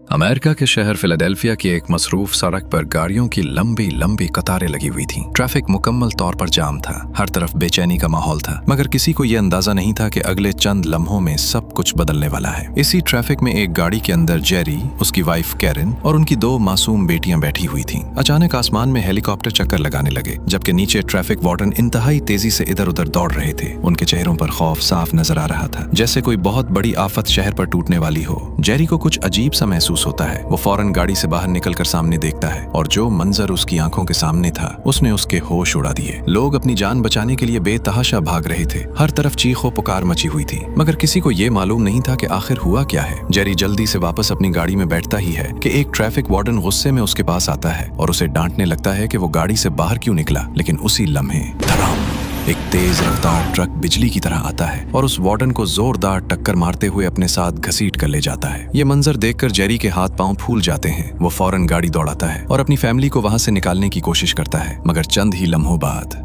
America के शहर Philadelphia की एक मसरूफ सड़क पर गाड़ियों की लंबी लंबी कतारें लगी हुई थीं। ट्रैफिक मुकम्मल तौर पर जाम था। हर तरफ बेचैनी का माहौल था, मगर किसी को यह अंदाजा नहीं था कि अगले चंद लम्हों में सब कुछ बदलने वाला है। इसी ट्रैफिक में एक गाड़ी के अंदर जेरी, उसकी वाइफ कैरन और उनकी दो मासूम बेटियां बैठी हुई थीं। अचानक आसमान में हेलीकॉप्टर चक्कर लगाने लगे, जबकि नीचे ट्रैफिक वार्डन इंतहाई तेजी से इधर उधर दौड़ रहे थे। उनके चेहरों पर खौफ साफ नजर आ रहा था, जैसे कोई बहुत बड़ी आफत शहर पर टूटने वाली हो। जेरी को कुछ अजीब सा महसूस होता है। वो फौरन गाड़ी से बाहर निकलकर सामने देखता है और जो मंजर उसकी आंखों के सामने था उसने उसके होश उड़ा दिए। लोग अपनी जान बचाने के लिए बेतहाशा भाग रहे थे। हर तरफ चीखों पुकार मची हुई थी, मगर किसी को ये मालूम नहीं था कि आखिर हुआ क्या है। जेरी जल्दी से वापस अपनी गाड़ी में बैठता ही है कि एक ट्रैफिक वार्डन गुस्से में उसके पास आता है और उसे डांटने लगता है कि वो गाड़ी से बाहर क्यों निकला। लेकिन उसी लम्हे धड़ाम एक तेज रफ्तार ट्रक बिजली की तरह आता है और उस वार्डन को जोरदार टक्कर मारते हुए अपने साथ घसीट कर ले जाता है। ये मंजर देखकर जेरी के हाथ पांव फूल जाते हैं। वो फौरन गाड़ी दौड़ाता है और अपनी फैमिली को वहां से निकालने की कोशिश करता है, मगर चंद ही लम्हों बाद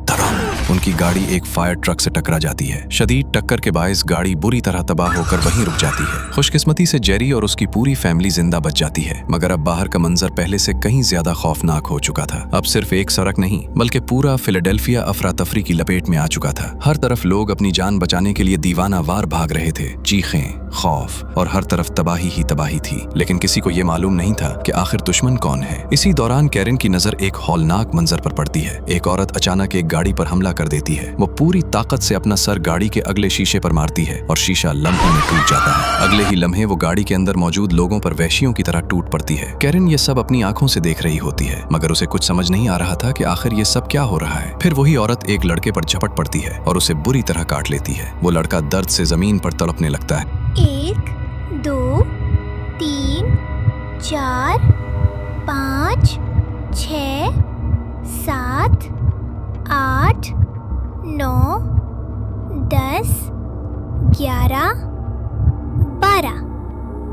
उनकी गाड़ी एक फायर ट्रक से टकरा जाती है। शदीद टक्कर के बायस गाड़ी बुरी तरह तबाह होकर वहीं रुक जाती है। खुशकिस्मती से जेरी और उसकी पूरी फैमिली जिंदा बच जाती है, मगर अब बाहर का मंजर पहले से कहीं ज्यादा खौफनाक हो चुका था। अब सिर्फ एक सड़क नहीं, बल्कि पूरा फिलाडेल्फिया अफरा तफरी की लपेट में आ चुका था। हर तरफ लोग अपनी जान बचाने के लिए दीवाना वार भाग रहे थे। चीखें, खौफ और हर तरफ तबाही ही तबाही थी। लेकिन किसी को यह मालूम नहीं था कि आखिर दुश्मन कौन है। इसी दौरान कैरन की नजर एक हौलनाक मंजर पर पड़ती है। एक औरत अचानक एक गाड़ी पर हमला कर देती है। वो पूरी ताकत से अपना सर गाड़ी के अगले शीशे पर मारती है और शीशा लम्हों में टूट जाता है। अगले ही लम्हे वो गाड़ी के अंदर मौजूद लोगों पर वहशियों की तरह टूट पड़ती है। कैरन ये सब अपनी आंखों से देख रही होती है, मगर उसे कुछ समझ नहीं आ रहा था कि आखिर ये सब क्या हो रहा है। फिर वही औरत एक लड़के पर झपट पड़ती है और उसे बुरी तरह काट लेती है। वो लड़का दर्द से जमीन पर तड़पने लगता है। 1 2 3 4 5 6 7 8 9 10 11 12।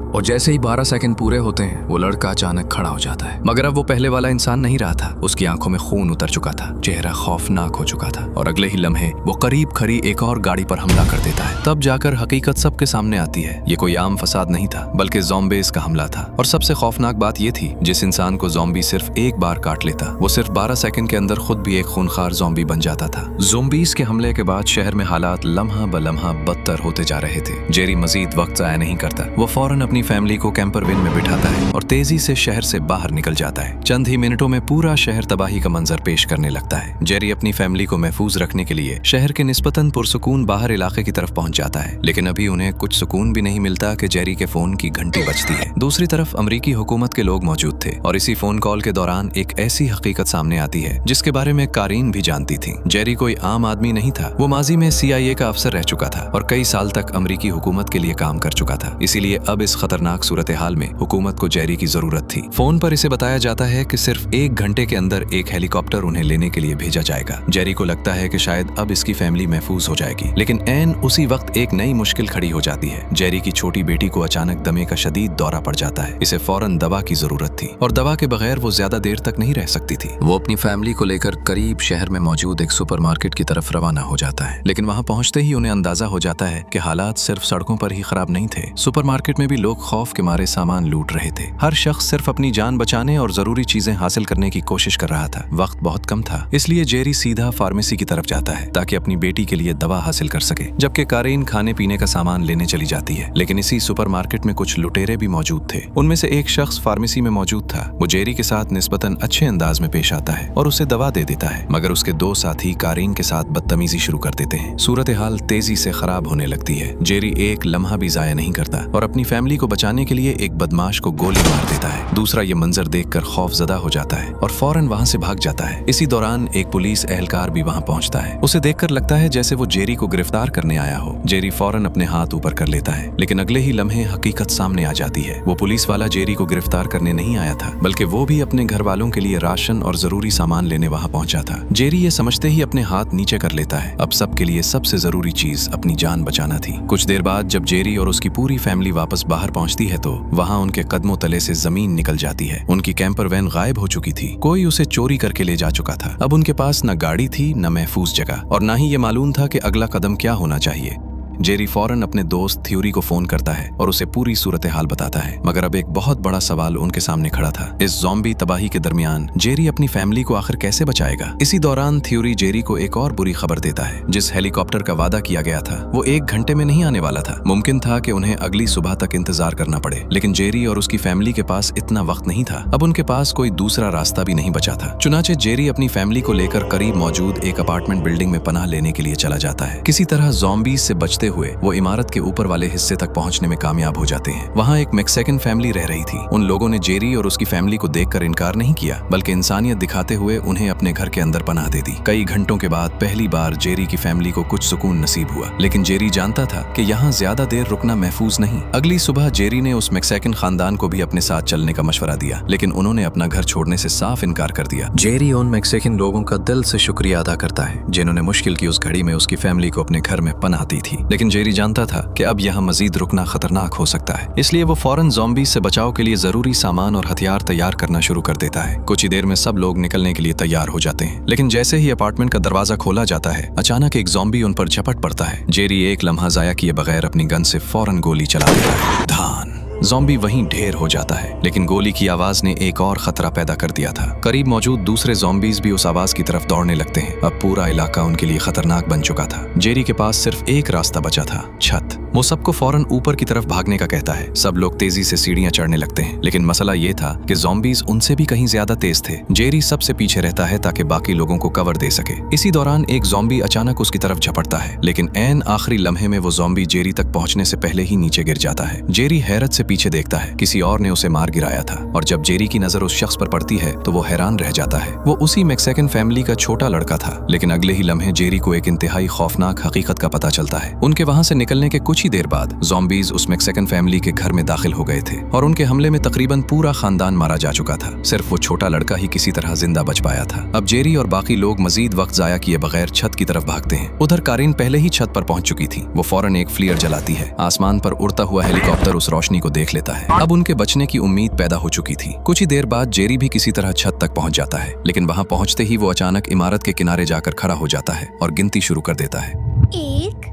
और जैसे ही 12 सेकंड पूरे होते हैं वो लड़का अचानक खड़ा हो जाता है, मगर अब वो पहले वाला इंसान नहीं रहा था। उसकी आंखों में खून उतर चुका था, चेहरा खौफनाक हो चुका था और अगले ही लम्हे वो करीब खड़ी एक और गाड़ी पर हमला कर देता है। तब जाकर हकीकत सबके सामने आती है। ये कोई आम फसाद नहीं था, बल्कि ज़ॉम्बीज़ का हमला था। और सबसे खौफनाक बात ये थी, जिस इंसान को ज़ॉम्बी सिर्फ एक बार काट लेता, वो सिर्फ 12 सेकंड के अंदर खुद भी एक खूनखार ज़ॉम्बी बन जाता था। ज़ॉम्बीज़ के हमले के बाद शहर में हालात लम्हा ब लम्हा बदतर होते जा रहे थे। जेरी मजीद वक्त ज़ाया नहीं करता। वो फौरन अपनी फैमिली को कैंपर वैन में बिठाता है और तेजी से शहर से बाहर निकल जाता है। चंद ही मिनटों में पूरा शहर तबाही का मंजर पेश करने लगता है। जेरी अपनी फैमिली को महफूज रखने के लिए शहर के निस्बतन पुरसुकून बाहर इलाके की तरफ पहुंच जाता है, लेकिन अभी उन्हें कुछ सुकून भी नहीं मिलता कि जेरी के फोन की घंटी बजती है। दूसरी तरफ अमरीकी हुकूमत के लोग मौजूद थे और इसी फोन कॉल के दौरान एक ऐसी हकीकत सामने आती है जिसके बारे में कारीन भी जानती थी। जेरी कोई आम आदमी नहीं था। वो माजी में CIA का अफसर रह चुका था और कई साल तक अमरीकी हुकूमत के लिए काम कर चुका था। इसीलिए अब इस खतरनाक सूरत हाल में हुकूमत को जेरी की जरूरत थी। फोन पर इसे बताया जाता है कि सिर्फ 1 घंटे के अंदर एक हेलीकॉप्टर उन्हें लेने के लिए भेजा जाएगा। जेरी को लगता है कि शायद अब इसकी फैमिली महफूज हो जाएगी, लेकिन ऐन उसी वक्त एक नई मुश्किल खड़ी हो जाती है। जेरी की छोटी बेटी को अचानक दमे का शदीद दौरा पड़ जाता है। इसे फौरन दवा की जरूरत थी और दवा के बगैर वो ज्यादा देर तक नहीं रह सकती थी। वो अपनी फैमिली को लेकर करीब शहर में मौजूद एक सुपरमार्केट की तरफ रवाना हो जाता है, लेकिन वहां पहुंचते ही उन्हें अंदाजा हो जाता है कि हालात सिर्फ सड़कों पर ही खराब नहीं थे। सुपरमार्केट में भी लोग खौफ के मारे सामान लूट रहे थे। हर शख्स सिर्फ अपनी जान बचाने और जरूरी चीजें हासिल करने की कोशिश कर रहा था। वक्त बहुत कम था, इसलिए जेरी सीधा फार्मेसी की तरफ जाता है ताकि अपनी बेटी के लिए दवा हासिल कर सके, जबकि कारीन खाने पीने का सामान लेने चली जाती है। लेकिन इसी सुपरमार्केट में कुछ लुटेरे भी मौजूद थे। उनमें से एक शख्स फार्मेसी में मौजूद था। वो जेरी के साथ निस्बतन अच्छे अंदाज में पेश आता है और उसे दवा दे देता है, मगर उसके 2 साथी कारीन के साथ बदतमीजी शुरू कर देते हैं। सूरत हाल तेजी से खराब होने लगती है। जेरी एक लम्हा भी जाया नहीं करता और अपनी फैमिली को बचाने के लिए एक बदमाश को गोली मार देता है। दूसरा ये मंजर देखकर खौफजदा हो जाता है और फौरन वहां से भाग जाता है। इसी दौरान एक पुलिस एहलकार भी वहां पहुंचता है। उसे देखकर लगता है जैसे वो जेरी को गिरफ्तार करने आया हो। जेरी फौरन अपने हाथ ऊपर कर लेता है, लेकिन अगले ही लम्हे हकीकत सामने आ जाती है। वो पुलिस वाला जेरी को गिरफ्तार करने नहीं आया था, बल्कि वो भी अपने घर वालों के लिए राशन और जरूरी सामान लेने वहां पहुंचा था। जेरी ये समझते ही अपने हाथ नीचे कर लेता है। अब सबके लिए सबसे जरूरी चीज अपनी जान बचाना थी। कुछ देर बाद जब जेरी और उसकी पूरी फैमिली वापस बाहर पहुंचती है तो वहां उनके कदमों तले से जमीन निकल जाती है। उनकी कैंपर वैन गायब हो चुकी थी। कोई उसे चोरी करके ले जा चुका था। अब उनके पास न गाड़ी थी, न महफूज जगह और न ही ये मालूम था कि अगला कदम क्या होना चाहिए। जेरी फौरन अपने दोस्त थ्योरी को फोन करता है और उसे पूरी सूरत हाल बताता है। मगर अब एक बहुत बड़ा सवाल उनके सामने खड़ा था। इस ज़ॉम्बी तबाही के दरमियान जेरी अपनी फैमिली को आखिर कैसे बचाएगा? इसी दौरान थ्योरी जेरी को एक और बुरी खबर देता है। जिस हेलीकॉप्टर का वादा किया गया था वो 1 घंटे में नहीं आने वाला था। मुमकिन था कि उन्हें अगली सुबह तक इंतजार करना पड़े, लेकिन जेरी और उसकी फैमिली के पास इतना वक्त नहीं था। अब उनके पास कोई दूसरा रास्ता भी नहीं बचा था। चुनाचे जेरी अपनी फैमिली को लेकर करीब मौजूद एक अपार्टमेंट बिल्डिंग में पनाह लेने के लिए चला जाता है। किसी तरह ज़ॉम्बीज से बचते हुए वो इमारत के ऊपर वाले हिस्से तक पहुंचने में कामयाब हो जाते हैं। वहां एक मैक्सिकन फैमिली रह रही थी। उन लोगों ने जेरी और उसकी फैमिली को देखकर इनकार नहीं किया, बल्कि इंसानियत दिखाते हुए उन्हें अपने घर के अंदर पनाह दे दी। कई घंटों के बाद पहली बार जेरी की फैमिली को कुछ सुकून नसीब हुआ, लेकिन जेरी जानता था कि यहाँ ज्यादा देर रुकना महफूज नहीं। अगली सुबह जेरी ने उस मैक्सिकन खानदान को भी अपने साथ चलने का मशवरा दिया, लेकिन उन्होंने अपना घर छोड़ने से साफ इनकार कर दिया। जेरी उन मैक्सिकन लोगों का दिल से शुक्रिया अदा करता है जिन्होंने मुश्किल की उस घड़ी में उसकी फैमिली को अपने घर में पनाह दी थी। लेकिन जेरी जानता था कि अब यहाँ मजीद रुकना खतरनाक हो सकता है, इसलिए वो फौरन ज़ॉम्बीज से बचाव के लिए जरूरी सामान और हथियार तैयार करना शुरू कर देता है। कुछ ही देर में सब लोग निकलने के लिए तैयार हो जाते हैं, लेकिन जैसे ही अपार्टमेंट का दरवाजा खोला जाता है अचानक एक ज़ॉम्बी उन पर झपट पड़ता है। जेरी एक लम्हा जाया किए बगैर अपनी गन से फौरन गोली चला देता है। धान ज़ॉम्बी वहीं ढेर हो जाता है, लेकिन गोली की आवाज ने एक और खतरा पैदा कर दिया था। करीब मौजूद दूसरे ज़ॉम्बीज भी उस आवाज की तरफ दौड़ने लगते हैं। अब पूरा इलाका उनके लिए खतरनाक बन चुका था। जेरी के पास सिर्फ एक रास्ता बचा था, छत। वो सबको फौरन ऊपर की तरफ भागने का कहता है। सब लोग तेजी से सीढ़ियां चढ़ने लगते हैं, लेकिन मसला ये था कि ज़ॉम्बीज उनसे भी कहीं ज्यादा तेज थे। जेरी सबसे पीछे रहता है ताकि बाकी लोगों को कवर दे सके। इसी दौरान एक ज़ॉम्बी अचानक उसकी तरफ झपटता है, लेकिन ऐन आखिरी लम्हे में वो ज़ॉम्बी जेरी तक पहुंचने से पहले ही नीचे गिर जाता है। जेरी हैरत से पीछे देखता है, किसी और ने उसे मार गिराया था। और जब जेरी की नजर उस शख्स पर पड़ती है तो वो हैरान रह जाता है। वो उसी मैक्सिकन फैमिली का छोटा लड़का था। लेकिन अगले ही लम्हे जेरी को एक इंतहाई खौफनाक हकीकत का पता चलता है। उनके वहां से निकलने के कुछ ही देर बाद ज़ॉम्बीज उस मैक्सिकन फैमिली के घर में दाखिल हो गए थे और उनके हमले में तकरीबन पूरा खानदान मारा जा चुका था। सिर्फ वो छोटा लड़का ही किसी तरह जिंदा बच पाया था। अब जेरी और बाकी लोग मजीद वक्त जाया किए बगैर छत की तरफ भागते हैं। उधर कारिन पहले ही छत पर पहुंच चुकी थी। वो फौरन एक फ्लियर जलाती है। आसमान पर उड़ता हुआ हेलीकॉप्टर उस रोशनी को देख लेता है। अब उनके बचने की उम्मीद पैदा हो चुकी थी। कुछ ही देर बाद जेरी भी किसी तरह छत तक पहुंच जाता है, लेकिन वहां पहुंचते ही वो अचानक इमारत के किनारे जाकर खड़ा हो जाता है और गिनती शुरू कर देता है। 1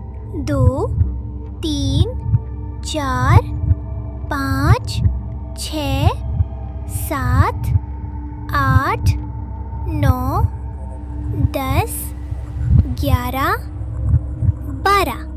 2 3 4 5 6 7 8 9 10 11 12।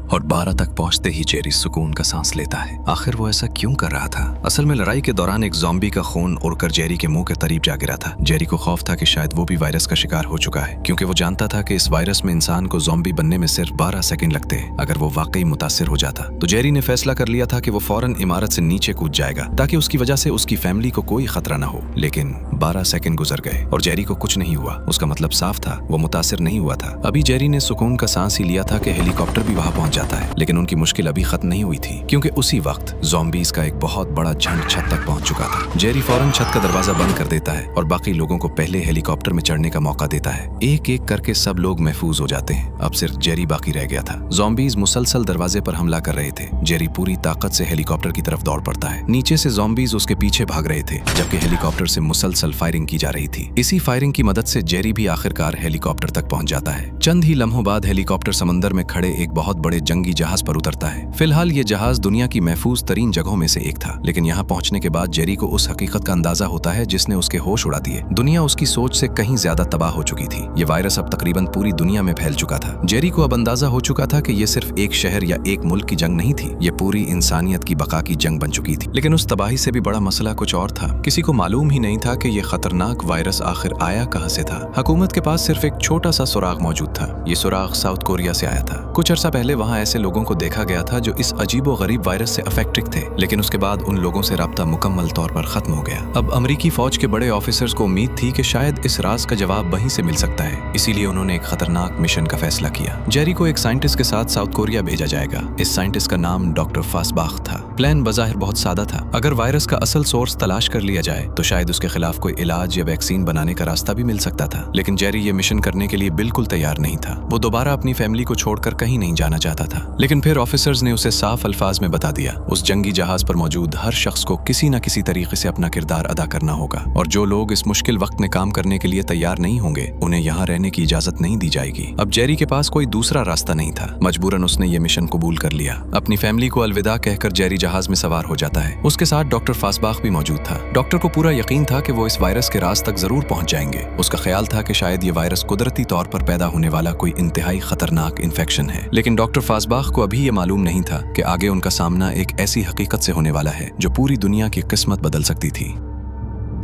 और 12 तक पहुंचते ही जेरी सुकून का सांस लेता है। आखिर वो ऐसा क्यों कर रहा था? असल में लड़ाई के दौरान एक ज़ॉम्बी का खून उड़कर जेरी के मुंह के करीब जा गिरा था। जेरी को खौफ था कि शायद वो भी वायरस का शिकार हो चुका है, क्योंकि वो जानता था कि इस वायरस में इंसान को ज़ॉम्बी बनने में सिर्फ 12 सेकंड लगते हैं अगर वो वाकई मुतासिर हो जाता। तो जेरी ने फैसला कर लिया था कि वो फौरन इमारत से नीचे कूद जाएगा ताकि उसकी वजह से उसकी फैमिली को कोई खतरा न हो। लेकिन 12 सेकंड गुजर गए और जेरी को कुछ नहीं हुआ। उसका मतलब साफ था, वो मुतासिर नहीं हुआ था। अभी जेरी ने सुकून का सांस ही लिया था कि हेलीकॉप्टर भी वहां पहुंच जाता है, लेकिन उनकी मुश्किल अभी खत्म नहीं हुई थी, क्योंकि उसी वक्त ज़ॉम्बीज का एक बहुत बड़ा झंड छत तक पहुंच चुका था। जेरी फौरन छत का दरवाजा बंद कर देता है और बाकी लोगों को पहले हेलीकॉप्टर में चढ़ने का मौका देता है। एक एक करके सब लोग महफूज हो जाते हैं। अब सिर्फ जेरी बाकी रह गया था। ज़ॉम्बीज मुसलसल दरवाजे पर हमला कर रहे थे। जेरी पूरी ताकत से हेलीकॉप्टर की तरफ दौड़ पड़ता है। नीचे से ज़ॉम्बीज उसके पीछे भाग रहे थे, जबकि हेलीकॉप्टर से मुसलसल फायरिंग की जा रही थी। इसी फायरिंग की मदद से जेरी भी आखिरकार हेलीकॉप्टर तक पहुंच जाता है। चंद ही लम्हों बाद हेलीकॉप्टर समंदर में खड़े एक बहुत बड़े जंगी जहाज पर उतरता है। फिलहाल ये जहाज दुनिया की महफूज तरीन जगहों में से एक था, लेकिन यहाँ पहुंचने के बाद जेरी को उस हकीकत का अंदाजा होता है जिसने उसके होश उड़ा दिए। दुनिया उसकी सोच से कहीं ज्यादा तबाह हो चुकी थी। ये वायरस अब तकरीबन पूरी दुनिया में फैल चुका था। जेरी को अब अंदाजा हो चुका था कि ये सिर्फ एक शहर या एक मुल्क की जंग नहीं थी, ये पूरी इंसानियत की बका की जंग बन चुकी थी। लेकिन उस तबाही से भी बड़ा मसला कुछ और था। किसी को मालूम ही नहीं था कि ये खतरनाक वायरस आखिर आया कहां से था। हुकूमत के पास सिर्फ एक छोटा सा सुराग मौजूद था। ये सुराग साउथ कोरिया से आया था। कुछ अर्सा पहले वहाँ ऐसे लोगों को देखा गया था जो इस अजीबो गरीब वायरस से अफेक्टेड थे, लेकिन उसके बाद उन लोगों से राब्ता मुकम्मल तौर पर खत्म हो गया। अब अमेरिकी फौज के बड़े ऑफिसर्स को उम्मीद थी कि शायद इस राज का जवाब वहीं से मिल सकता है, इसीलिए उन्होंने एक खतरनाक मिशन का फैसला किया। जेरी को एक साइंटिस्ट के साथ साउथ कोरिया भेजा जाएगा। इस साइंटिस्ट का नाम डॉक्टर फासबाख था। प्लान बज़ाहिर बहुत सादा था। अगर वायरस का असल सोर्स तलाश कर लिया जाए तो शायद उसके खिलाफ कोई इलाज या वैक्सीन बनाने का रास्ता भी मिल सकता था। लेकिन जेरी ये मिशन करने के लिए बिल्कुल तैयार नहीं था। वो दोबारा अपनी फैमिली को छोड़कर कहीं नहीं जाना चाहता था। लेकिन फिर ऑफिसर्स ने उसे साफ अल्फाज में बता दिया, उस जंगी जहाज पर मौजूद हर शख्स को किसी न किसी तरीके से अपना किरदार अदा करना होगा, और जो लोग इस मुश्किल वक्त में काम करने के लिए तैयार नहीं होंगे उन्हें यहाँ रहने की इजाजत नहीं दी जाएगी। अब जेरी के पास कोई दूसरा रास्ता नहीं था। मजबूरन उसने ये मिशन कबूल कर लिया। अपनी फैमिली को अलविदा कहकर जेरी जहाज में सवार हो जाता है। उसके साथ डॉक्टर फासबाख भी मौजूद था। डॉक्टर को पूरा यकीन था कि वो इस वायरस के राज तक जरूर पहुंच जाएंगे। उसका ख्याल था कि शायद ये वायरस कुदरती तौर पर पैदा होने वाला कोई इंतहाई खतरनाक इन्फेक्शन है। लेकिन डॉक्टर फासबाख को अभी ये मालूम नहीं था कि आगे उनका सामना एक ऐसी हकीकत से होने वाला है जो पूरी दुनिया की किस्मत बदल सकती थी।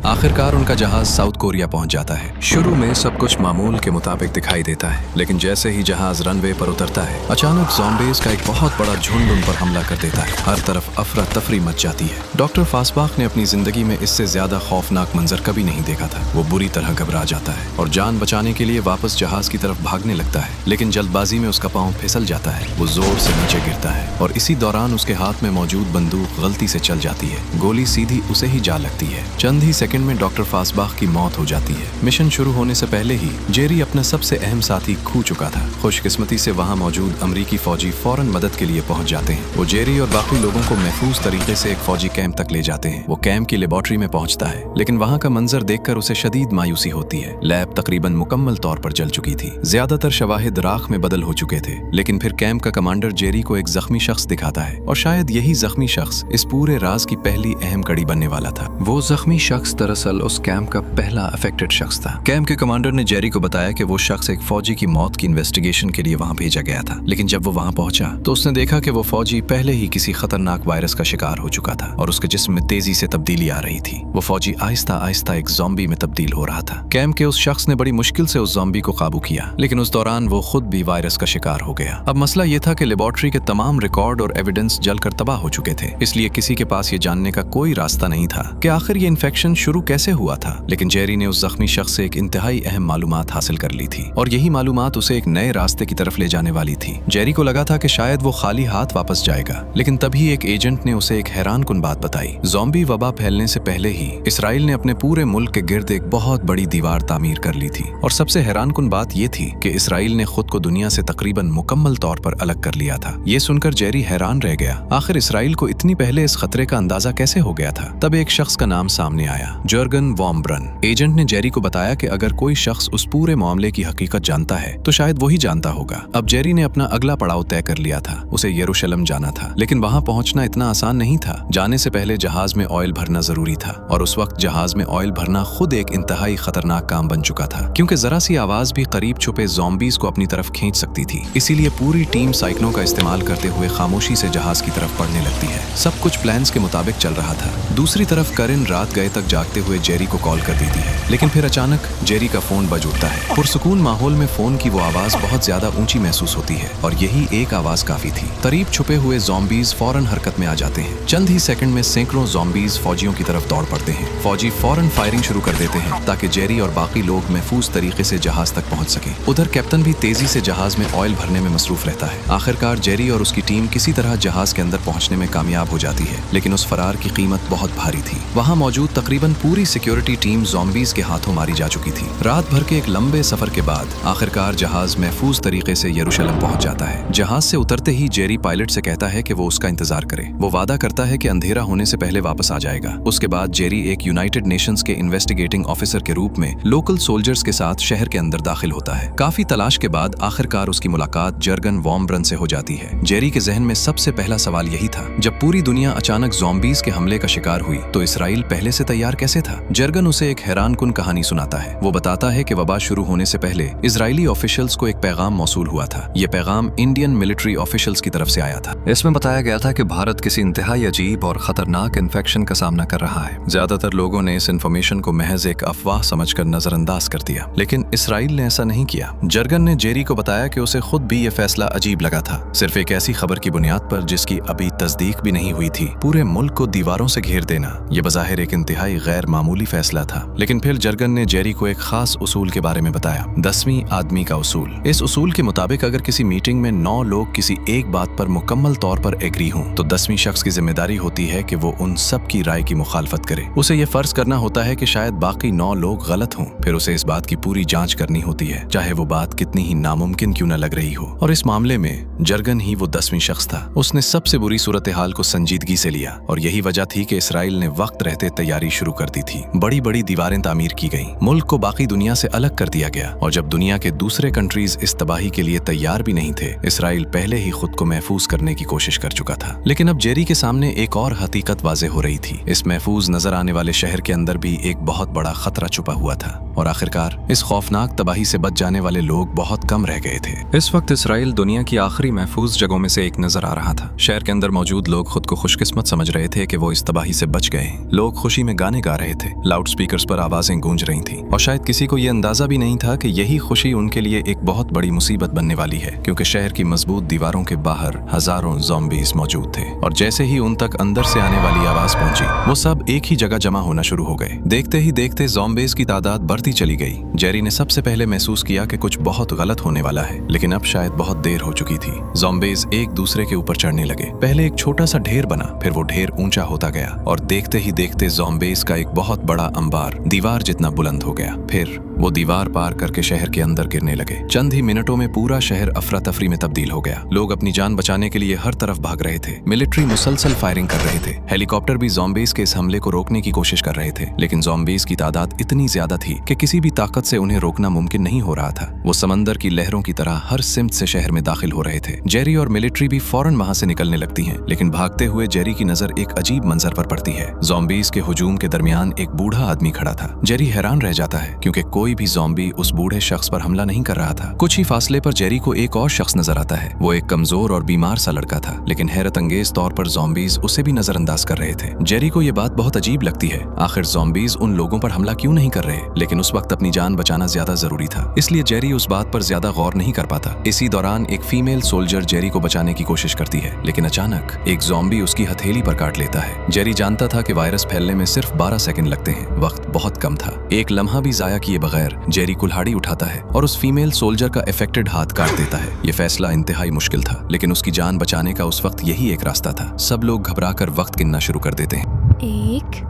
आखिरकार उनका जहाज साउथ कोरिया पहुंच जाता है। शुरू में सब कुछ मामूल के मुताबिक दिखाई देता है, लेकिन जैसे ही जहाज रनवे पर उतरता है अचानक ज़ॉम्बीज का एक बहुत बड़ा झुंड उन पर हमला कर देता है। हर तरफ अफरा तफरी मच जाती है। डॉक्टर फासबाख ने अपनी जिंदगी में इससे ज्यादा खौफनाक मंजर कभी नहीं देखा था। वो बुरी तरह घबरा जाता है और जान बचाने के लिए वापस जहाज की तरफ भागने लगता है, लेकिन जल्दबाजी में उसका पांव फिसल जाता है। वो जोर से नीचे गिरता है और इसी दौरान उसके हाथ में मौजूद बंदूक गलती से चल जाती है। गोली सीधी उसे ही जा लगती है। चंद ही सेकंड में डॉक्टर फासबाख की मौत हो जाती है। मिशन शुरू होने से पहले ही जेरी अपना सबसे अहम साथी खो चुका था। खुशकिस्मती से वहां मौजूद अमरीकी फौजी फौरन मदद के लिए पहुंच जाते हैं। वो जेरी और बाकी लोगों को महफूज तरीके से एक फौजी कैंप तक ले जाते हैं। वो कैंप की लेबोरेटरी में पहुंचता है, लेकिन वहां का मंजर देखकर उसे शदीद मायूसी होती है। लैब तकरीबन मुकम्मल तौर पर जल चुकी थी। ज्यादातर शवाहिद राख में बदल हो चुके थे। लेकिन फिर कैंप का कमांडर जेरी को एक जख्मी शख्स दिखाता है, और शायद यही जख्मी शख्स इस पूरे राज की पहली अहम कड़ी बनने वाला था। वो जख्मी शख्स दरअसल उस कैंप का पहला अफेक्टेड शख्स था। कैंप के कमांडर ने जेरी को बताया कि वो शख्स एक फौजी की मौत की इन्वेस्टिगेशन के लिए वहां भेजा गया था, लेकिन जब वो वहां पहुंचा तो उसने देखा कि वो फौजी पहले ही किसी खतरनाक वायरस का शिकार हो चुका था और उसके जिस्म में तेजी से तब्दीली आ रही थी। वो फौजी आहिस्ता आहिस्ता एक ज़ॉम्बी में तब्दील हो रहा था। कैंप के उस शख्स ने बड़ी मुश्किल से उस ज़ॉम्बी को काबू किया, लेकिन उस दौरान वो खुद भी वायरस का शिकार हो गया। अब मसला ये था कि लेबोरेटरी के तमाम रिकॉर्ड और एविडेंस जलकर तबाह हो चुके थे, इसलिए किसी के पास ये जानने का कोई रास्ता नहीं था कि आखिर ये इन्फेक्शन शुरू कैसे हुआ था। लेकिन जेरी ने उस जख्मी शख्स से एक इंतहाई अहम मालूमात हासिल कर ली थी, और यही मालूमात उसे एक नए रास्ते की तरफ ले जाने वाली थी। जेरी को लगा था कि शायद वो खाली हाथ वापस जाएगा, लेकिन तभी एक एजेंट ने उसे एक हैरानकुन बात बताई। ज़ॉम्बी वबा फैलने से पहले ही इसराइल ने अपने पूरे मुल्क के गिर्द एक बहुत बड़ी दीवार तामीर कर ली थी, और सबसे हैरानकुन बात ये थी कि इसराइल ने खुद को दुनिया से तकरीबन मुकम्मल तौर पर अलग कर लिया था। ये सुनकर जेरी हैरान रह गया। आखिर इसराइल को इतनी पहले इस खतरे का अंदाजा कैसे हो गया था? तब एक शख्स का नाम सामने आया, जर्गन वॉन ब्रन। एजेंट ने जेरी को बताया कि अगर कोई शख्स उस पूरे मामले की हकीकत जानता है तो शायद वही जानता होगा। अब जेरी ने अपना अगला पड़ाव तय कर लिया था। उसे यरूशलेम जाना था, लेकिन वहां पहुंचना इतना आसान नहीं था। जाने से पहले जहाज में ऑयल भरना जरूरी था, और उस वक्त जहाज में ऑयल भरना खुद एक इंतहाई खतरनाक काम बन चुका था, क्योंकि जरा सी आवाज भी करीब छुपे ज़ॉम्बीज को अपनी तरफ खींच सकती थी। इसीलिए पूरी टीम साइकिलों का इस्तेमाल करते हुए खामोशी से जहाज की तरफ बढ़ने लगती है। सब कुछ प्लान्स के मुताबिक चल रहा था। दूसरी तरफ करिन रात गए तक जागते हुए जेरी को कॉल कर देती है, लेकिन फिर अचानक जेरी का फोन बज उठता है। पुरसुकून माहौल में फोन की वो आवाज बहुत ज्यादा ऊंची महसूस होती है, और यही एक आवाज काफी थी। करीब छुपे हुए ज़ॉम्बीज फौरन हरकत में आ जाते हैं। चंद ही सेकंड में सैकड़ों ज़ॉम्बीज फौजियों की तरफ दौड़ पड़ते हैं। फौजी फौरन फायरिंग शुरू कर देते हैं ताकि जेरी और बाकी लोग महफूज तरीके से जहाज तक पहुंच सके। उधर कैप्टन भी तेजी से जहाज में ऑयल भरने में मसरूफ रहता है। आखिरकार जेरी और उसकी टीम किसी तरह जहाज के अंदर पहुंचने में कामयाब हो जाती है, लेकिन उस फरार की कीमत बहुत भारी थी। वहां मौजूद तकरीबन पूरी सिक्योरिटी टीम ज़ॉम्बीज के हाथों मारी जा चुकी थी। रात भर के एक लंबे सफर के बाद आखिरकार जहाज महफूज तरीके से यरूशलेम पहुंच जाता है। जहाज से उतरते ही जेरी पायलट से कहता है कि वो उसका इंतजार करे। वो वादा करता है कि अंधेरा होने से पहले वापस आ जाएगा। उसके बाद जेरी एक यूनाइटेड नेशंस के इन्वेस्टिगेटिंग ऑफिसर के रूप में लोकल सोल्जर्स के साथ शहर के अंदर दाखिल होता है। काफी तलाश के बाद आखिरकार उसकी मुलाकात जर्गन वॉन ब्रन से हो जाती है। जेरी के जहन में सबसे पहला सवाल यही था, जब पूरी दुनिया अचानक ज़ॉम्बीज के हमले का शिकार हुई तो इसराइल पहले से तैयार कैसे था? जर्गन उसे एक हैरानकुन कहानी सुनाता है। वो बताता है कि वबा शुरू होने से पहले इजरायली ऑफिशियल्स को एक पैगाम मौसूल हुआ था। ये पैगाम इंडियन मिलिट्री ऑफिशियल्स की तरफ से आया था। इसमें बताया गया था कि भारत किसी इंतहाई अजीब और खतरनाक इन्फेक्शन का सामना कर रहा है। ज्यादातर लोगों ने इस इन्फॉर्मेशन को महज एक अफवाह समझकर नजरअंदाज कर दिया, लेकिन इसराइल ने ऐसा नहीं किया। जर्गन ने जेरी को बताया कि उसे खुद भी ये फैसला अजीब लगा था। सिर्फ एक ऐसी खबर की बुनियाद पर जिसकी अभी तस्दीक भी नहीं हुई थी, पूरे मुल्क को दीवारों से घेर देना, ये बज़ाहिर एक इंतहाई गैर मामूली फैसला था। लेकिन फिर जर्गन ने जेरी को एक खास उसूल के बारे में बताया, 10वीं आदमी का उसूल। इस उसूल के मुताबिक अगर किसी मीटिंग में 9 लोग किसी एक बात पर मुकम्मल तौर पर एग्री हों तो 10वीं शख्स की जिम्मेदारी होती है कि वो उन सब की राय की मुखालफत करे। उसे ये फर्ज करना होता है कि शायद बाकी 9 लोग गलत हों, फिर उसे इस बात की पूरी जांच करनी होती है, चाहे वो बात कितनी ही नामुमकिन क्यों न लग रही हो। और इस मामले में जर्गन ही वो 10वीं शख्स था। उसने सबसे बुरी सूरत हाल को संजीदगी से लिया और यही वजह थी कि इसराइल ने वक्त रहते तैयारी शुरू कर दी थी। बड़ी बड़ी दीवारें तामीर की गईं, मुल्क को बाकी दुनिया से अलग कर दिया गया, और जब दुनिया के दूसरे कंट्रीज इस तबाही के लिए तैयार भी नहीं थे, इसराइल पहले ही खुद को महफूज करने की कोशिश कर चुका था। लेकिन अब जेरी के सामने एक और हकीकत वाज़ेह हो रही थी। इस महफूज नजर आने वाले शहर के अंदर भी एक बहुत बड़ा खतरा छुपा हुआ था, और आखिरकार इस खौफनाक तबाही से बच जाने वाले लोग बहुत कम रह गए थे। इस वक्त इसराइल दुनिया की आखिरी महफूज जगहों में से एक नजर आ रहा था। शहर के अंदर मौजूद लोग खुद को खुशकिस्मत समझ रहे थे कि वो इस तबाही से बच गए। लोग खुशी में गाने गा रहे थे, लाउड स्पीकर्स पर आवाजें गूंज रही थीं, और शायद किसी को ये अंदाजा भी नहीं था कि यही खुशी उनके लिए एक बहुत बड़ी मुसीबत बनने वाली है, क्योंकि शहर की मजबूत दीवारों के बाहर हजारों ज़ॉम्बीज़ मौजूद थे, और जैसे ही उन तक अंदर से आने वाली आवाज पहुंची, वो सब एक ही जगह जमा होना शुरू हो गए। देखते ही देखते ज़ॉम्बीज़ की तादाद बढ़ती चली गई। जेरी ने सबसे पहले महसूस किया कि कुछ बहुत गलत होने वाला है, लेकिन अब शायद बहुत देर हो चुकी थी। ज़ॉम्बीज़ एक दूसरे के ऊपर चढ़ने लगे। पहले एक छोटा सा ढेर बना, फिर वो ढेर ऊंचा होता गया, और देखते ही देखते ज़ॉम्बीज़ का एक बहुत बड़ा अंबार दीवार जितना बुलंद हो गया। फिर वो दीवार पार करके शहर के अंदर गिरने लगे। चंद ही मिनटों में पूरा शहर अफरा तफरी में तब्दील हो गया। लोग अपनी जान बचाने के लिए हर तरफ भाग रहे थे। मिलिट्री मुसलसल फायरिंग कर रहे थे। हेलीकॉप्टर भी ज़ॉम्बीज़ के इस हमले को रोकने की कोशिश कर रहे थे, लेकिन ज़ॉम्बीज़ की तादाद इतनी ज्यादा थी कि किसी भी ताकत से उन्हें रोकना मुमकिन नहीं हो रहा था। वो समंदर की लहरों की तरह हर सिमत से शहर में दाखिल हो रहे थे। जेरी और मिलिट्री भी फौरन वहां से निकलने लगती हैं, लेकिन भागते हुए जेरी की नजर एक अजीब मंजर पर पड़ती है। ज़ॉम्बीज़ के हुजूम के दरमियान एक बूढ़ा आदमी खड़ा था। जेरी हैरान रह जाता है, क्योंकि कोई भी ज़ॉम्बी उस बूढ़े शख्स पर हमला नहीं कर रहा था। कुछ ही फासले पर जेरी को एक और शख्स नजर आता है। वो एक कमजोर और बीमार सा लड़का था, लेकिन हैरत अंगेज तौर पर ज़ॉम्बीज़ उसे भी नजरअंदाज कर रहे थे। जेरी को ये बात बहुत अजीब लगती है। आखिर ज़ॉम्बीज़ उन लोगों पर हमला क्यों नहीं कर रहे? लेकिन उस वक्त अपनी जान बचाना ज्यादा जरूरी था, इसलिए जेरी उस बात पर ज्यादा गौर नहीं कर पाता। इसी दौरान एक फीमेल सोल्जर जेरी को बचाने की कोशिश करती है, लेकिन अचानक एक ज़ॉम्बी उसकी हथेली पर काट लेता है। जेरी जानता था कि वायरस फैलने में सिर्फ 12 सेकंड लगते हैं। वक्त बहुत कम था। एक लम्हा भी जाया किए बगैर जेरी कुल्हाड़ी उठाता है और उस फीमेल सोल्जर का अफेक्टेड हाथ काट देता है। ये फैसला इंतहाई मुश्किल था, लेकिन उसकी जान बचाने का उस वक्त यही एक रास्ता था। सब लोग घबराकर वक्त गिनना शुरू कर देते हैं। 1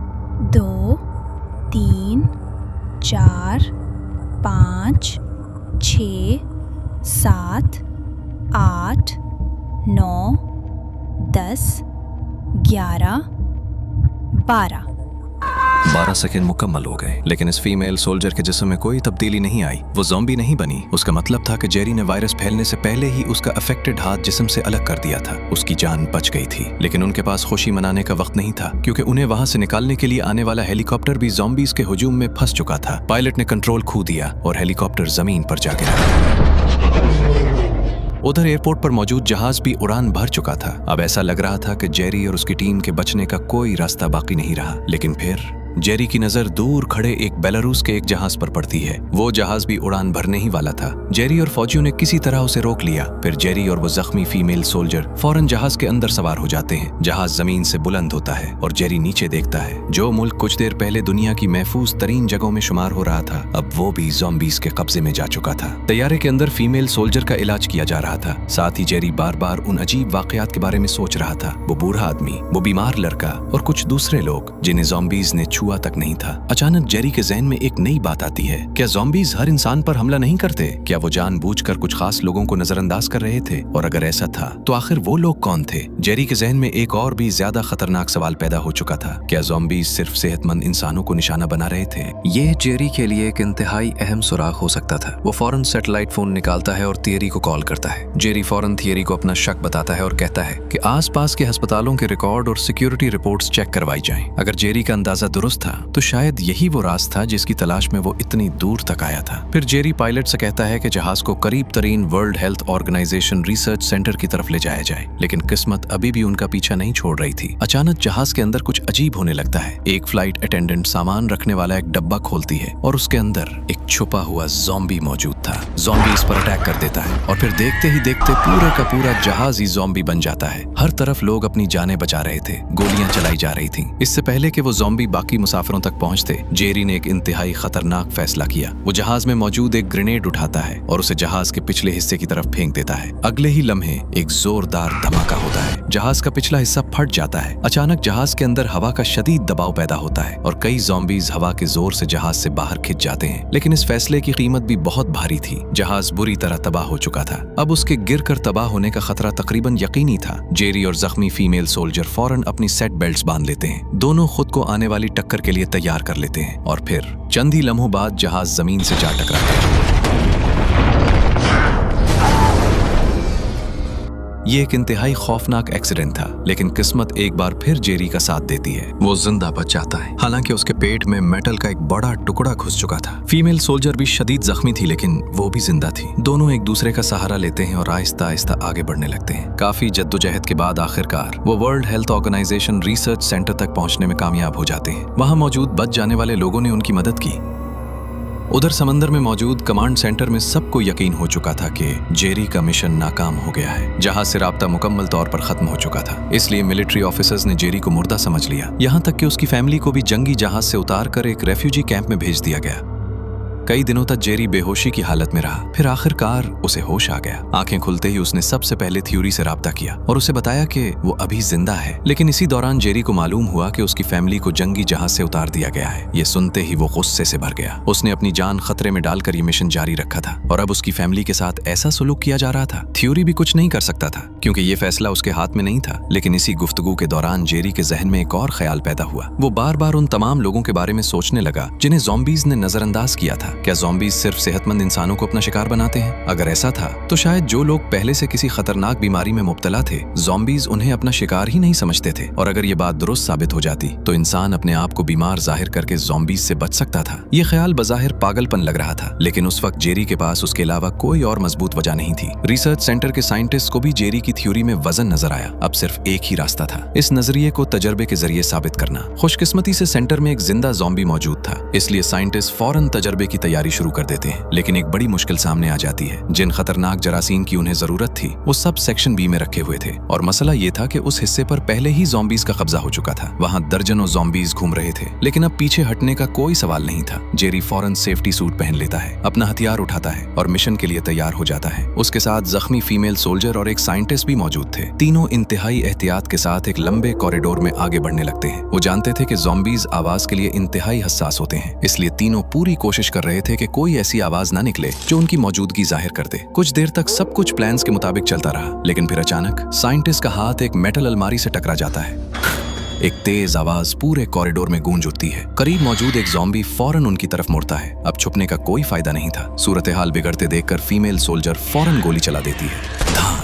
2 3 4 5 6 7 8 9 10 11 12 12 सेकंड मुकम्मल हो गए, लेकिन इस फीमेल सोल्जर के जिस्म में कोई तब्दीली नहीं आई। वो ज़ॉम्बी नहीं बनी। उसका मतलब था कि जेरी ने वायरस फैलने से पहले ही उसका अफेक्टेड हाथ जिस्म से अलग कर दिया था। उसकी जान बच गई थी, लेकिन उनके पास खुशी मनाने का वक्त नहीं था, क्योंकि उन्हें वहां से निकालने के लिए आने वाला हेलीकॉप्टर भी ज़ॉम्बीज़ के हुजूम में फंस चुका था। पायलट ने कंट्रोल खो दिया और हेलीकॉप्टर जमीन पर जा गिरा। उधर एयरपोर्ट पर मौजूद जहाज भी उड़ान भर चुका था। अब ऐसा लग रहा था कि जेरी और उसकी टीम के बचने का कोई रास्ता बाकी नहीं रहा। लेकिन फिर जेरी की नजर दूर खड़े एक बेलारूस के एक जहाज पर पड़ती है। वो जहाज भी उड़ान भरने ही वाला था। जेरी और फौजियों ने किसी तरह उसे रोक लिया। फिर जेरी और वो जख्मी फीमेल सोल्जर फौरन जहाज के अंदर सवार हो जाते हैं। जहाज जमीन से बुलंद होता है और जेरी नीचे देखता है। जो मुल्क कुछ देर पहले दुनिया की महफूज तरीन जगहों में शुमार हो रहा था, अब वो भी ज़ॉम्बीज़ के कब्जे में जा चुका था। तैयारे के अंदर फीमेल सोल्जर का इलाज किया जा रहा था। साथ ही जेरी बार बार उन अजीब वाकयात के बारे में सोच रहा था। वो बूढ़ा आदमी, वो बीमार लड़का और कुछ दूसरे लोग जिन्हें ज़ॉम्बीज़ ने छुआ तक नहीं था। अचानक जेरी के ज़हन में एक नई बात आती है। क्या ज़ॉम्बीज़ हर इंसान पर हमला नहीं करते? क्या वो जानबूझकर कुछ खास लोगों को नजरअंदाज कर रहे थे? और अगर ऐसा था तो आखिर वो लोग कौन थे? जेरी के ज़हन में एक और भी ज्यादा खतरनाक सवाल पैदा हो चुका था। क्या ज़ॉम्बीज़ सिर्फ सेहतमंद इंसानों को निशाना बना रहे थे? ये जेरी के लिए एक इंतहाई अहम सुराग हो सकता था। वो फौरन सैटेलाइट फोन निकालता है और थियरी को कॉल करता है। जेरी फौरन थियरी को अपना शक बताता है और कहता है कि आसपास के अस्पतालों के रिकॉर्ड और सिक्योरिटी रिपोर्ट्स चेक करवाई जाएं। अगर जेरी का अंदाजा दुरुस्त था तो शायद यही वो राज था जिसकी तलाश में वो इतनी दूर तक आया था। फिर जेरी पायलट से कहता है कि जहाज को करीब तरीन World Health Organization research centre की तरफ ले जाया जाए, लेकिन किस्मत अभी भी उनका पीछा नहीं छोड़ रही थी। अचानक जहाज के अंदर कुछ अजीब होने लगता है। एक फ्लाइट अटेंडेंट सामान रखने वाला एक डब्बा खोलती है और उसके अंदर एक छुपा हुआ ज़ॉम्बी मौजूद था। ज़ॉम्बी इस पर अटैक कर देता है और फिर देखते ही देखते पूरे का पूरा जहाज ही ज़ॉम्बी बन जाता है। हर तरफ लोग अपनी जानें बचा रहे थे। गोलियां चलाई जा रही थी। इससे पहले कि वो ज़ॉम्बी बाकी मुसाफिरों तक पहुंचते जेरी ने एक इंतहाई खतरनाक फैसला किया। वो जहाज में मौजूद एक ग्रेनेड उठाता है और उसे जहाज के पिछले हिस्से की तरफ फेंक देता है। अगले ही लम्हे एक जोरदार धमाका होता है। जहाज का पिछला हिस्सा फट जाता है। अचानक जहाज के अंदर हवा का शदीद दबाव पैदा होता है और कई ज़ॉम्बीज हवा के जोर से जहाज से बाहर खिंच जाते हैं। लेकिन इस फैसले की कीमत भी बहुत भारी थी। जहाज बुरी तरह तबाह हो चुका था। अब उसके गिरकर तबाह होने का खतरा तकरीबन यकीनी था। जेरी और जख्मी फीमेल सोल्जर फौरन अपनी सेट बेल्ट्स बांध लेते हैं। दोनों खुद को आने वाली टक्कर के लिए तैयार कर लेते हैं और फिर चंद ही लम्हों बाद जहाज जमीन से जा टकराता है। ये एक इंतहाई खौफनाक एक्सीडेंट था, लेकिन किस्मत एक बार फिर जेरी का साथ देती है। वो जिंदा बच जाता है। हालांकि उसके पेट में मेटल का एक बड़ा टुकड़ा घुस चुका था। फीमेल सोल्जर भी शदीद जख्मी थी, लेकिन वो भी जिंदा थी। दोनों एक दूसरे का सहारा लेते हैं और आहिस्ता आहिस्ता आगे बढ़ने लगते हैं। काफी जद्दोजहद के बाद आखिरकार वो World Health Organization research centre तक पहुंचने में कामयाब हो जाते हैं। वहां मौजूद बच जाने वाले लोगों ने उनकी मदद की। उधर समंदर में मौजूद कमांड सेंटर में सबको यकीन हो चुका था कि जेरी का मिशन नाकाम हो गया है। जहाज से राब्ता मुकम्मल तौर पर खत्म हो चुका था। इसलिए मिलिट्री ऑफिसर्स ने जेरी को मुर्दा समझ लिया। यहाँ तक कि उसकी फैमिली को भी जंगी जहाज से उतार कर एक रेफ्यूजी कैंप में भेज दिया गया। कई दिनों तक जेरी बेहोशी की हालत में रहा। फिर आखिरकार उसे होश आ गया। आंखें खुलते ही उसने सबसे पहले थ्योरी से राब्ता किया और उसे बताया कि वो अभी जिंदा है। लेकिन इसी दौरान जेरी को मालूम हुआ कि उसकी फैमिली को जंगी जहाज से उतार दिया गया है। ये सुनते ही वो गुस्से से भर गया। उसने अपनी जान खतरे में डालकर ये मिशन जारी रखा था और अब उसकी फैमिली के साथ ऐसा सलूक किया जा रहा था। थ्योरी भी कुछ नहीं कर सकता था क्योंकि ये फैसला उसके हाथ में नहीं था। लेकिन इसी गुफ्तगू के दौरान जेरी के जहन में एक और ख्याल पैदा हुआ। वो बार बार उन तमाम लोगों के बारे में सोचने लगा जिन्हें ज़ॉम्बीज़ ने नजरअंदाज किया था। क्या ज़ॉम्बीज़ सिर्फ सेहतमंद इंसानों को अपना शिकार बनाते हैं? अगर ऐसा था तो शायद जो लोग पहले से किसी खतरनाक बीमारी में मुब्तला थे, ज़ॉम्बीज़ उन्हें अपना शिकार ही नहीं समझते थे। और अगर ये बात दुरुस्त साबित हो जाती तो इंसान अपने आप को बीमार जाहिर करके ज़ॉम्बीज़ से बच सकता था। ये ख्याल बज़ाहिर पागलपन लग रहा था, लेकिन उस वक्त जेरी के पास उसके अलावा कोई और मजबूत वजह नहीं थी। रिसर्च सेंटर के साइंटिस्ट को भी जेरी की थ्योरी में वजन नजर आया। अब सिर्फ एक ही रास्ता था, इस नजरिए को तजर्बे के जरिए साबित करना। खुशकिस्मती से सेंटर में एक जिंदा ज़ॉम्बी मौजूद था, इसलिए साइंटिस्ट फौरन तजर्बे की तैयारी शुरू कर देते हैं। लेकिन एक बड़ी मुश्किल सामने आ जाती है। जिन खतरनाक जरासीम की उन्हें जरूरत थी वो सब सेक्शन बी में रखे हुए थे और मसला ये था कि उस हिस्से पर पहले ही ज़ॉम्बीज़ का कब्जा हो चुका था। वहां दर्जनों ज़ॉम्बीज़ घूम रहे थे, लेकिन अब पीछे हटने का कोई सवाल नहीं था। जेरी फौरन सेफ्टी सूट पहन लेता है, अपना हथियार उठाता है और मिशन के लिए तैयार हो जाता है। उसके साथ जख्मी फीमेल सोल्जर और एक साइंटिस्ट भी मौजूद थे। तीनों इंतहाई एहतियात के साथ एक लंबे कॉरिडोर में आगे बढ़ने लगते हैं। वो जानते थे कि ज़ॉम्बीज़ आवाज के लिए इंतहाई हसास होते हैं, इसलिए तीनों पूरी कोशिश कर रहे थे कि कोई ऐसी आवाज ना निकले जो उनकी मौजूदगी जाहिर कर दे। कुछ देर तक सब कुछ प्लान्स के मुताबिक चलता रहा, लेकिन फिर अचानक साइंटिस्ट का हाथ एक मेटल अलमारी से टकरा जाता है। एक तेज आवाज पूरे कॉरिडोर में गूंज उठती है। करीब मौजूद एक ज़ॉम्बी फौरन उनकी तरफ मुड़ता है। अब छुपने का कोई फायदा नहीं था। सूरत हाल बिगड़ते देखकर फीमेल सोल्जर फौरन गोली चला देती है। धान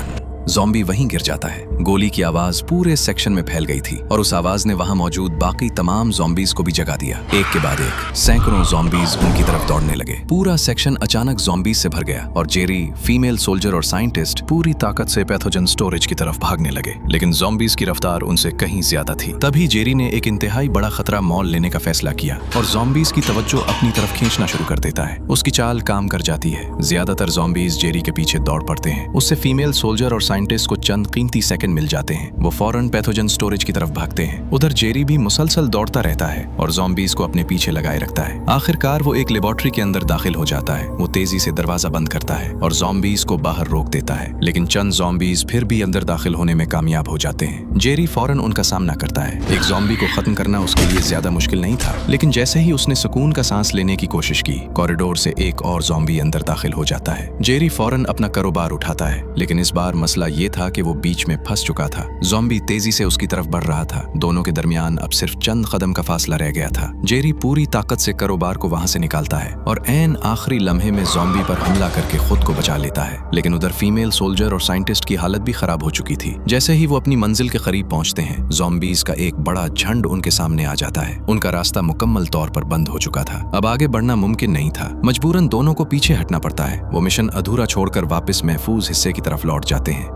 ज़ॉम्बी वहीं गिर जाता है। गोली की आवाज पूरे सेक्शन में फैल गई थी और उस आवाज ने वहां मौजूद बाकी तमाम ज़ॉम्बीज़ को भी जगा दिया। एक के बाद एक सैकड़ों ज़ॉम्बीज़ उनकी तरफ दौड़ने लगे। पूरा सेक्शन अचानक ज़ॉम्बीज़ से भर गया और जेरी, फीमेल सोल्जर और साइंटिस्ट पूरी ताकत से पैथोजन स्टोरेज की तरफ भागने लगे। लेकिन ज़ॉम्बीज़ की रफ्तार उनसे कहीं ज्यादा थी। तभी जेरी ने एक इंतहाई बड़ा खतरा मोल लेने का फैसला किया और ज़ॉम्बीज़ की तवज्जो अपनी तरफ खींचना शुरू कर देता है। उसकी चाल काम कर जाती है। ज्यादातर ज़ॉम्बीज़ जेरी के पीछे दौड़ पड़ते हैं। उससे फीमेल सोल्जर और साइंटिस्ट को चंद कीमती सेकंड मिल जाते हैं। वो फौरन पैथोजन स्टोरेज की तरफ भागते हैं। उधर जेरी भी मुसलसल दौड़ता रहता है और ज़ॉम्बीज़ को अपने पीछे लगाए रखता है। आखिरकार वो एक लेबोरेटरी के अंदर दाखिल हो जाता है। वो तेजी से दरवाजा बंद करता है और ज़ॉम्बीज़ को बाहर रोक देता है, लेकिन चंद ज़ॉम्बीज़ फिर भी अंदर दाखिल होने में कामयाब हो जाते हैं। जेरी फौरन उनका सामना करता है। एक ज़ॉम्बी को खत्म करना उसके लिए ज्यादा मुश्किल नहीं था, लेकिन जैसे ही उसने सुकून का सांस लेने की कोशिश की, कॉरिडोर से एक और ज़ॉम्बी अंदर दाखिल हो जाता है। जेरी फौरन अपना कारोबार उठाता है, लेकिन इस बार मसला ये था कि वो बीच में फंस चुका था। ज़ॉम्बी तेजी से उसकी तरफ बढ़ रहा था। दोनों के दरमियान अब सिर्फ चंद कदम का फासला रह गया था। जेरी पूरी ताकत से कारोबार को वहां से निकालता है और ऐन आखिरी लम्हे में ज़ॉम्बी पर हमला करके खुद को बचा लेता है। लेकिन उधर फीमेल सोल्जर और साइंटिस्ट की हालत भी खराब हो चुकी थी। जैसे ही वो अपनी मंजिल के करीब पहुंचते हैं, ज़ॉम्बीज़ का एक बड़ा झंड उनके सामने आ जाता है। उनका रास्ता मुकम्मल तौर पर बंद हो चुका था। अब आगे बढ़ना मुमकिन नहीं था। मजबूरन दोनों को पीछे हटना पड़ता है। वो मिशन अधूरा छोड़कर वापस महफूज हिस्से की तरफ लौट जाते हैं।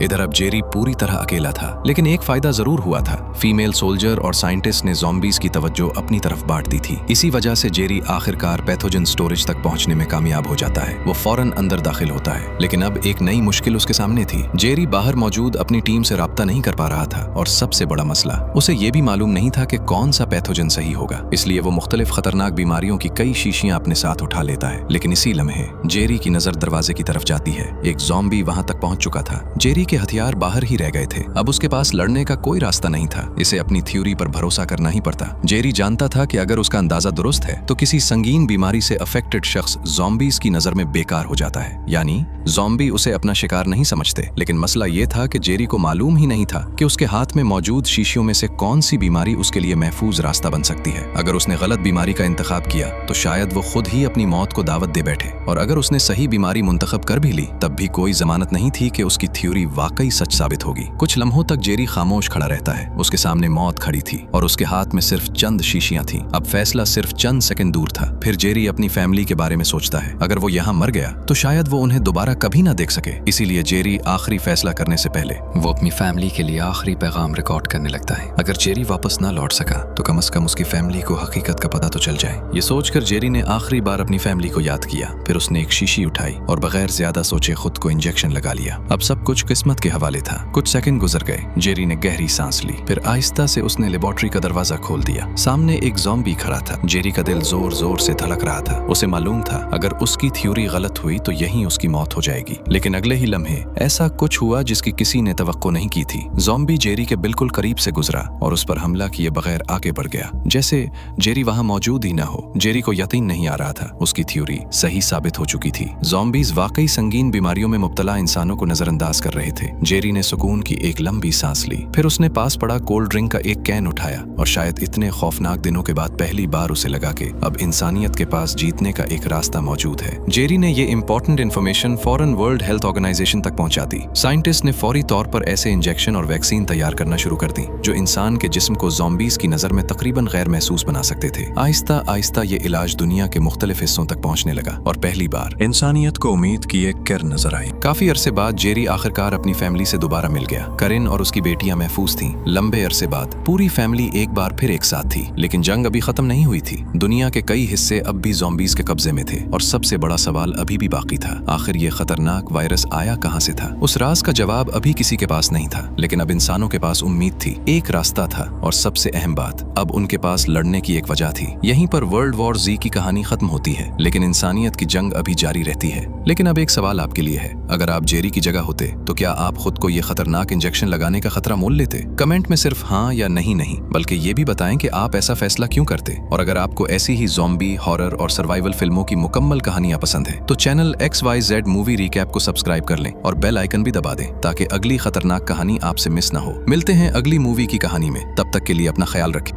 इधर अब जेरी पूरी तरह अकेला था, लेकिन एक फायदा जरूर हुआ था। फीमेल सोल्जर और साइंटिस्ट ने ज़ॉम्बीज की तवज्जो अपनी तरफ बांट दी थी। इसी वजह से जेरी आखिरकार पैथोजन स्टोरेज तक पहुंचने में कामयाब हो जाता है। वो फौरन अंदर दाखिल होता है, लेकिन अब एक नई मुश्किल उसके सामने थी। जेरी बाहर मौजूद अपनी टीम से राब्ता नहीं कर पा रहा था, और सबसे बड़ा मसला, उसे ये भी मालूम नहीं था कि कौन सा पैथोजन सही होगा। इसलिए वो मुख्तलिफ खतरनाक बीमारियों की कई शीशियां अपने साथ उठा लेता है। लेकिन इसी लम्हे जेरी की नजर दरवाजे की तरफ जाती है। एक ज़ॉम्बी वहां तक पहुंच चुका था। जेरी के हथियार बाहर ही रह गए थे। अब उसके पास लड़ने का कोई रास्ता नहीं था। इसे अपनी थ्योरी पर भरोसा करना ही पड़ता। जेरी जानता था कि अगर उसका अंदाजा दुरुस्त है तो किसी संगीन बीमारी से अफेक्टेड शख्स ज़ॉम्बीज की नजर में बेकार हो जाता है, यानी ज़ॉम्बी उसे अपना शिकार नहीं समझते। लेकिन मसला ये था कि जेरी को मालूम ही नहीं था कि उसके हाथ में मौजूद शीशियों में से कौन सी बीमारी उसके लिए महफूज रास्ता बन सकती है। अगर उसने गलत बीमारी का इंतखाब किया तो शायद वो खुद ही अपनी मौत को दावत दे बैठे, और अगर उसने सही बीमारी मुंतखब कर भी ली तब भी कोई जमानत नहीं थी कि उसकी थ्योरी वाकई सच साबित होगी। कुछ लम्हों तक जेरी खामोश खड़ा रहता है। उसके सामने मौत खड़ी थी और उसके हाथ में सिर्फ चंद शीशियां थीं। अब फैसला सिर्फ चंद सेकंड दूर था। फिर जेरी अपनी फैमिली के बारे में सोचता है। अगर वो यहाँ मर गया तो शायद वो उन्हें दोबारा कभी ना देख सके। इसीलिए जेरी आखिरी फैसला करने से पहले वो अपनी फैमिली के लिए आखिरी पैगाम रिकॉर्ड करने लगता है। अगर जेरी वापस ना लौट सका तो कम से कम उसकी फैमिली को हकीकत का पता तो चल जाए। ये सोचकर जेरी ने आखिरी बार अपनी फैमिली को याद किया। फिर उसने एक शीशी उठाई और बगैर ज्यादा सोचे खुद को इंजेक्शन लगा लिया। अब सब कुछ किस्मत के हवाले था। कुछ सेकंड गुजर गए। जेरी ने गहरी सांस ली। फिर आहिस्ता से उसने लेबोरेटरी का दरवाजा खोल दिया। सामने एक ज़ॉम्बी खड़ा था। जेरी का दिल जोर जोर से धड़क रहा था। उसे मालूम था अगर उसकी थ्योरी गलत हुई तो यहीं उसकी मौत हो जाएगी। लेकिन अगले ही लम्हे ऐसा कुछ हुआ जिसकी किसी ने तवक्को नहीं की थी। ज़ॉम्बी जेरी के बिल्कुल करीब से गुजरा और उस पर हमला किए बगैर आगे बढ़ गया, जैसे जेरी वहां मौजूद ही न हो। जेरी को यकीन नहीं आ रहा था, उसकी थ्योरी सही साबित हो चुकी थी। ज़ॉम्बीज वाकई संगीन बीमारियों में मुब्तला इंसानों को नजरअंदाज कर रहे थे। जेरी ने सुकून की एक लंबी सांस ली। फिर उसने पास पड़ा कोल्ड ड्रिंक का एक कैन उठाया और शायद इतने खौफनाक दिनों के बाद पहली बार उसे लगा कि अब इंसानियत के पास जीतने का एक रास्ता मौजूद है। जेरी ने ये इंपॉर्टेंट इन्फॉर्मेशन फौरन वर्ल्ड हेल्थ ऑर्गेनाइजेशन तक पहुंचा दी। साइंटिस्ट ने फौरी तौर पर ऐसे इंजेक्शन और वैक्सीन तैयार करना शुरू कर दी जो इंसान के जिस्म को ज़ॉम्बीज की नजर में तकरीबन गैर महसूस बना सकते थे। आहिस्ता आहिस्ता ये इलाज दुनिया के मुख्तलिफ हिस्सों तक पहुंचने लगा और पहली बार इंसानियत को उम्मीद की एक किरण नजर आई। काफी अरसे बाद जेरी आखिरकार अपनी फैमिली से दोबारा मिल गया। करिन और उसकी बेटियां महफूज थीं। लंबे अरसे बाद पूरी फैमिली एक बार फिर एक साथ थी। लेकिन जंग अभी खत्म नहीं हुई थी। दुनिया के कई हिस्से अब भी ज़ॉम्बीज के कब्जे में थे और सबसे बड़ा सवाल अभी भी बाकी था, आखिर ये खतरनाक वायरस आया कहां से था? उस राज का जवाब अभी किसी के पास नहीं था। लेकिन अब इंसानों के पास उम्मीद थी, एक रास्ता था और सबसे अहम बात, अब उनके पास लड़ने की एक वजह थी। यहीं पर वर्ल्ड वॉर Z की कहानी खत्म होती है, लेकिन इंसानियत की जंग अभी जारी रहती है। लेकिन अब एक सवाल आपके लिए है, अगर आप जेरी की जगह होते तो क्या आप खुद को ये खतरनाक इंजेक्शन लगाने का खतरा मोल लेते? कमेंट में सिर्फ हाँ या नहीं बल्कि ये भी बताएं कि आप ऐसा फैसला क्यों करते। और अगर आपको ऐसी ही ज़ॉम्बी, हॉरर और सर्वाइवल फिल्मों की मुकम्मल कहानियां पसंद है तो चैनल XYZ मूवी रिकैप को सब्सक्राइब कर लें और बेल आइकन भी दबा दें ताकि अगली खतरनाक कहानी आपसे मिस ना हो। मिलते हैं अगली मूवी की कहानी में, तब तक के लिए अपना ख्याल रखें।